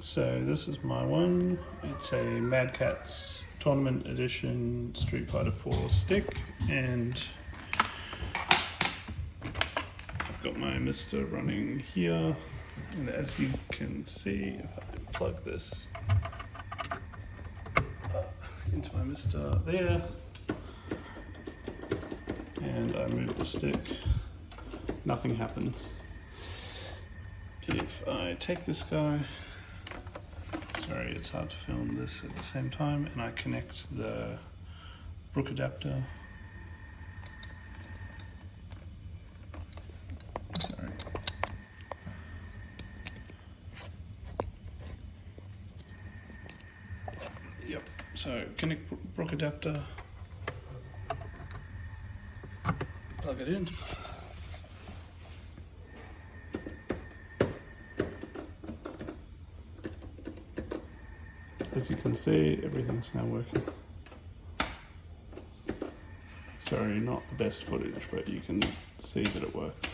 So this is my one. It's a Mad Catz Tournament Edition Street Fighter 4 stick, and I've got my MiSTer running here. And as you can see, if I plug this into my MiSTer there, and I move the stick, nothing happens. If I take this guy, sorry, it's hard to film this at the same time, and I connect the brook adapter. Sorry. Yep, so connect brook adapter, plug it in. As you can see, everything's now working. Sorry, not the best footage, but you can see that it works.